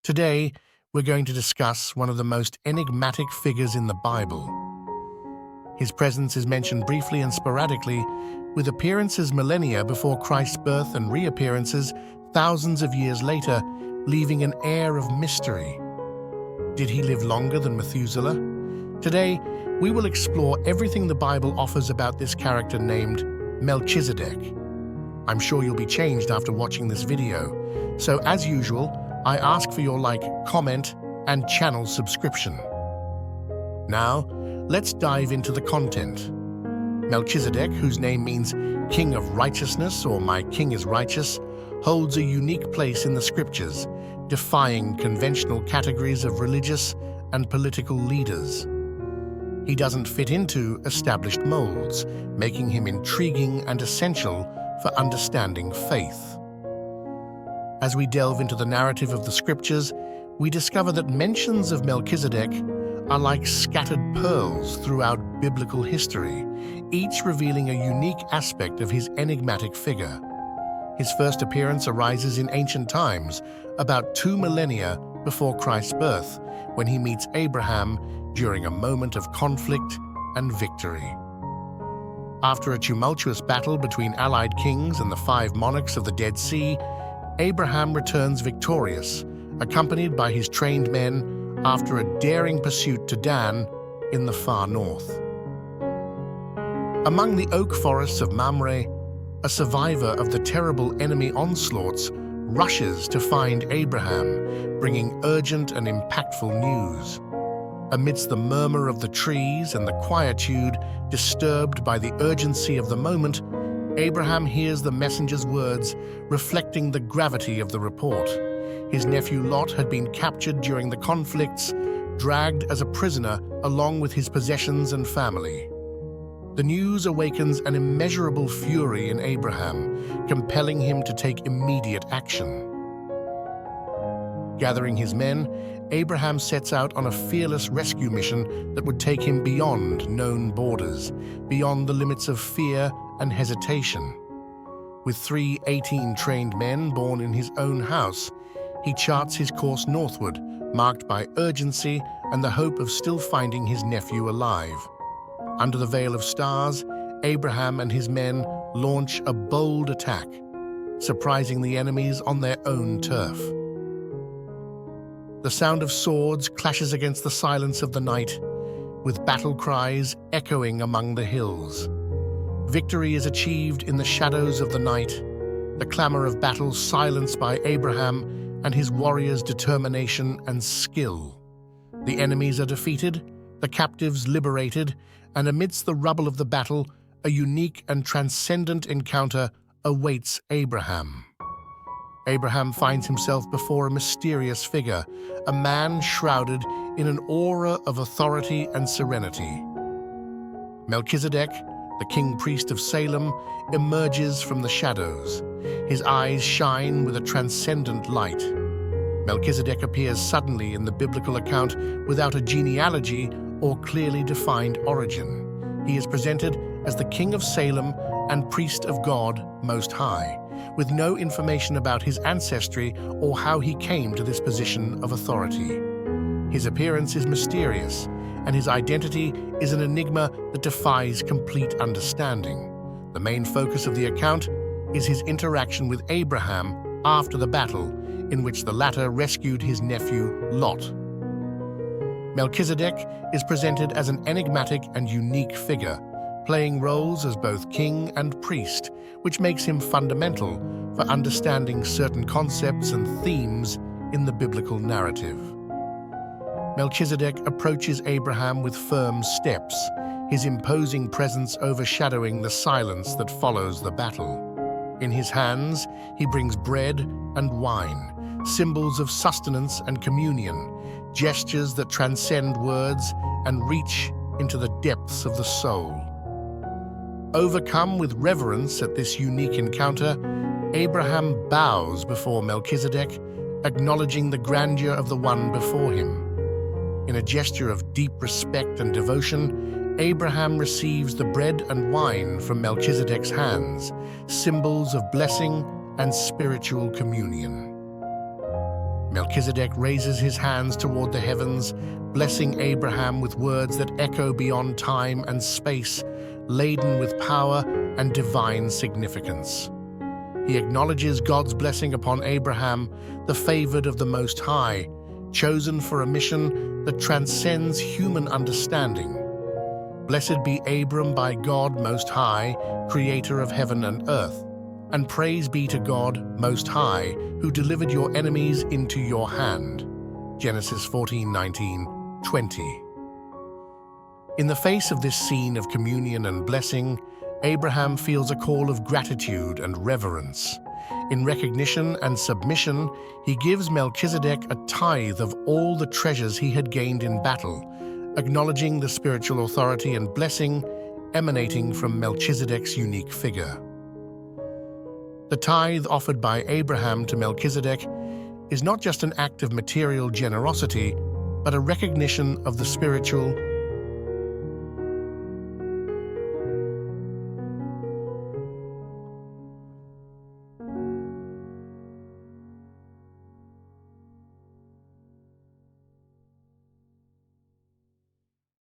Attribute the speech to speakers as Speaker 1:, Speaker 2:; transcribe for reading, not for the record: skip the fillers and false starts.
Speaker 1: Today, we're going to discuss one of the most enigmatic figures in the Bible. His presence is mentioned briefly and sporadically, with appearances millennia before Christ's birth and reappearances thousands of years later, leaving an air of mystery. Did he live longer than Methuselah? Today, we will explore everything the Bible offers about this character named Melchizedek. I'm sure you'll be changed after watching this video. So, as usual, I ask for your like, comment, and channel subscription. Now, let's dive into the content. Melchizedek, whose name means King of Righteousness or My King is Righteous, holds a unique place in the scriptures, defying conventional categories of religious and political leaders. He doesn't fit into established molds, making him intriguing and essential for understanding faith. As we delve into the narrative of the scriptures, we discover that mentions of Melchizedek are like scattered pearls throughout biblical history, each revealing a unique aspect of his enigmatic figure. His first appearance arises in ancient times, about 2 millennia before Christ's birth, when he meets Abraham during a moment of conflict and victory. After a tumultuous battle between allied kings and the 5 monarchs of the Dead Sea, Abraham returns victorious, accompanied by his trained men after a daring pursuit to Dan in the far north. Among the oak forests of Mamre, a survivor of the terrible enemy onslaughts rushes to find Abraham, bringing urgent and impactful news. Amidst the murmur of the trees and the quietude disturbed by the urgency of the moment, Abraham hears the messenger's words, reflecting the gravity of the report. His nephew Lot had been captured during the conflicts, dragged as a prisoner along with his possessions and family. The news awakens an immeasurable fury in Abraham, compelling him to take immediate action. Gathering his men, Abraham sets out on a fearless rescue mission that would take him beyond known borders, beyond the limits of fear and hesitation. With 3 18-trained men born in his own house, he charts his course northward, marked by urgency and the hope of still finding his nephew alive. Under the veil of stars, Abraham and his men launch a bold attack, surprising the enemies on their own turf. The sound of swords clashes against the silence of the night, with battle cries echoing among the hills. Victory is achieved in the shadows of the night, the clamor of battle silenced by Abraham and his warriors' determination and skill. The enemies are defeated, the captives liberated, and amidst the rubble of the battle, a unique and transcendent encounter awaits Abraham. Abraham finds himself before a mysterious figure, a man shrouded in an aura of authority and serenity. Melchizedek, the king-priest of Salem, emerges from the shadows. His eyes shine with a transcendent light. Melchizedek appears suddenly in the biblical account without a genealogy or clearly defined origin. He is presented as the king of Salem and priest of God Most High, with no information about his ancestry or how he came to this position of authority. His appearance is mysterious, and his identity is an enigma that defies complete understanding. The main focus of the account is his interaction with Abraham after the battle, in which the latter rescued his nephew Lot. Melchizedek is presented as an enigmatic and unique figure, playing roles as both king and priest, which makes him fundamental for understanding certain concepts and themes in the biblical narrative. Melchizedek approaches Abraham with firm steps, his imposing presence overshadowing the silence that follows the battle. In his hands, he brings bread and wine, symbols of sustenance and communion, gestures that transcend words and reach into the depths of the soul. Overcome with reverence at this unique encounter, Abraham bows before Melchizedek, acknowledging the grandeur of the one before him. In a gesture of deep respect and devotion, Abraham receives the bread and wine from Melchizedek's hands, symbols of blessing and spiritual communion. Melchizedek raises his hands toward the heavens, blessing Abraham with words that echo beyond time and space, laden with power and divine significance. He acknowledges God's blessing upon Abraham, the favored of the Most High, chosen for a mission that transcends human understanding. Blessed be Abram by God Most High, creator of heaven and earth, and praise be to God Most High, who delivered your enemies into your hand. Genesis 14:19-20. In the face of this scene of communion and blessing, Abraham feels a call of gratitude and reverence. In recognition and submission, he gives Melchizedek a tithe of all the treasures he had gained in battle, acknowledging the spiritual authority and blessing emanating from Melchizedek's unique figure. The tithe offered by Abraham to Melchizedek is not just an act of material generosity, but a recognition of the spiritual